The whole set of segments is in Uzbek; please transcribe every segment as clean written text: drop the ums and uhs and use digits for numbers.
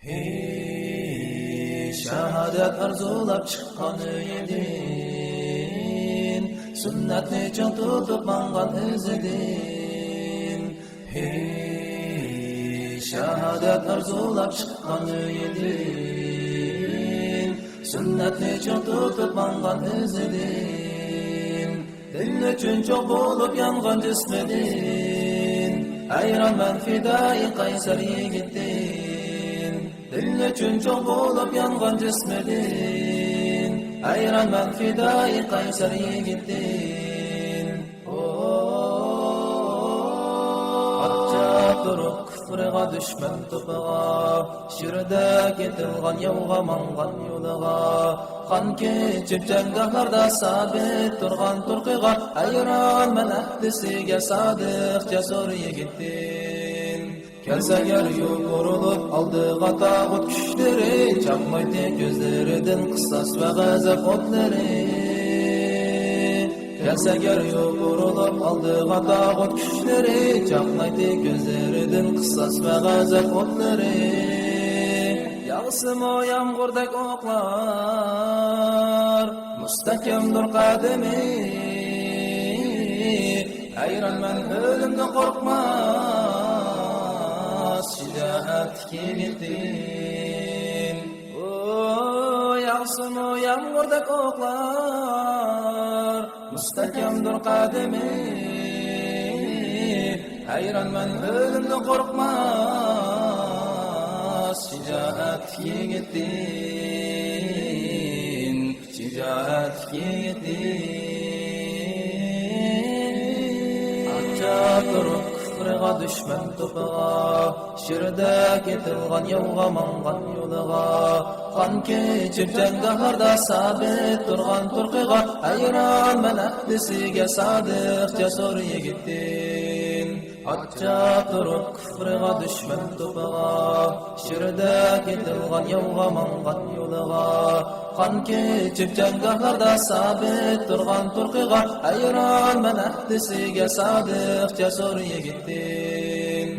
Hey, shahadat arzulab chiqqan edin, sunnatni chon tutib mangan izidin. Hey, shahadat arzulab chiqqan edin, sunnatni chon tutib mangan izidin. Din uchun cho'q bo'lib yongan jismidin, ayronman fidoi qaysar yigitdin. Din uchun cho'q bo'lib yongan jismidin, ayronman fidoi qaysar yigitdin. Atchab turib kufriga dushman to'piga, shirda ketilgan yovga mangan yo'liga, qon kechib janggohlarda sabit turgan turqiga, ayronman ahdisiga sodiq jasur yigitdin. Kelsagar yugurulup aldığa tağut küşleri, çakmaydı gözlerinden kısas ve gazap otları. Kelsagar yugurulup aldığa tağut küşleri, çakmaydı gözlerinden kısas ve gazap otları. Yağsın o yağmurdak oklar, müstakimdir kademi. Ayranman ölümden korkma, şicaat yigitdin. Yağsın o yağmurdak oklar, müstakimdir kademi. Ayranman ölümden korkmaz, şicaat yigitdin, şicaat yigitdin. Atchab turib kufriga dushman to'piga, shirda ketilgan yovga mangan yo'liga, qon kechib janggohlarda sabit turgan turqiga, ayronman ahdisiga sodiq jasur yigitdin. Atchab turib kufriga dushman to'piga, shirda ketilgan yovga mangan yo'liga, qon kechib janggohlarda sabit turgan turqiga, ayronman ahdisiga sodiq jasur yigitdin.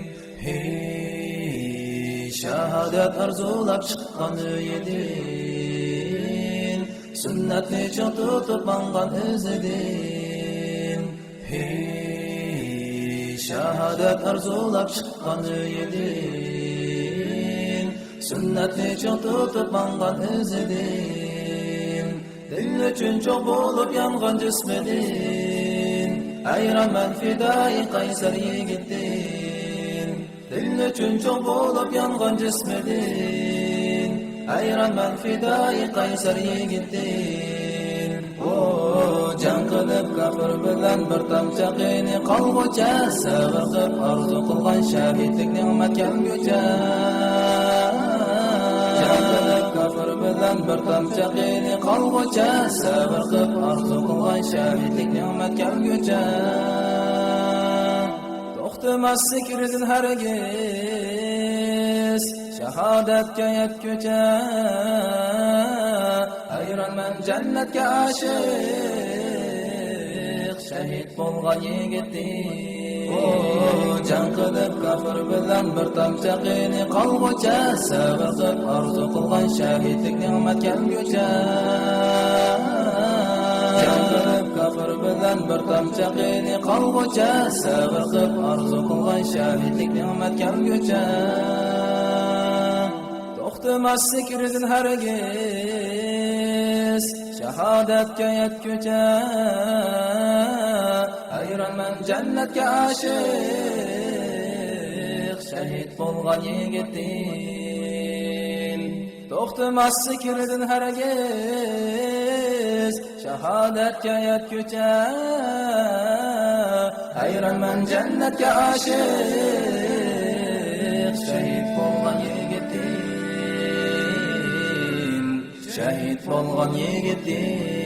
Hey, shahadat arzulab chiqqan edin, sunnatni chon tutib mangan izidin. Hey, shahadat arzulab chiqqan edin, sunnatni chon tutib mangan izidin. Din uchun cho'q bo'lib yongan jismidin, ayronman fidoi qaysar yigitdin. Din uchun cho'q bo'lib yongan jismidin, ayronman fidoi qaysar yigitdin. Jang qilib kafir bilan bir tomchi qiyni qolgucha, sabr qilib orzu qilgan shahidlik ne'mat kelgucha. Jang qilib kafir bilan bir tomchi qiyni qolgucha, sabr qilib orzu qilgan shahidlik ne'mat kelgucha. To'xtamas zikridan hargiz, shahodatga yetgucha, ayronman jannatga oshiq, shahid bo'lgan yigitdin. Jang qilib kafir bilan bir tomchi qiyni qolgucha, sabr qilib orzu qilgan shahidlik ne'mat kelgucha. Jang qilib kafir bilan bir tomchi qiyni qolgucha, sabr qilib orzu qilgan shahidlik ne'mat kelgucha. To'xtamas zikridan hargiz, shahodatga yetgucha, ayronman jannatga oshiq, shahid bo'lgan yigitdin. To'xtamas zikridan hargiz, shahodatga yetgucha, ayronman jannatga oshiq, shahid bo'lgan yigitdin, shahid bo'lgan yigitdin.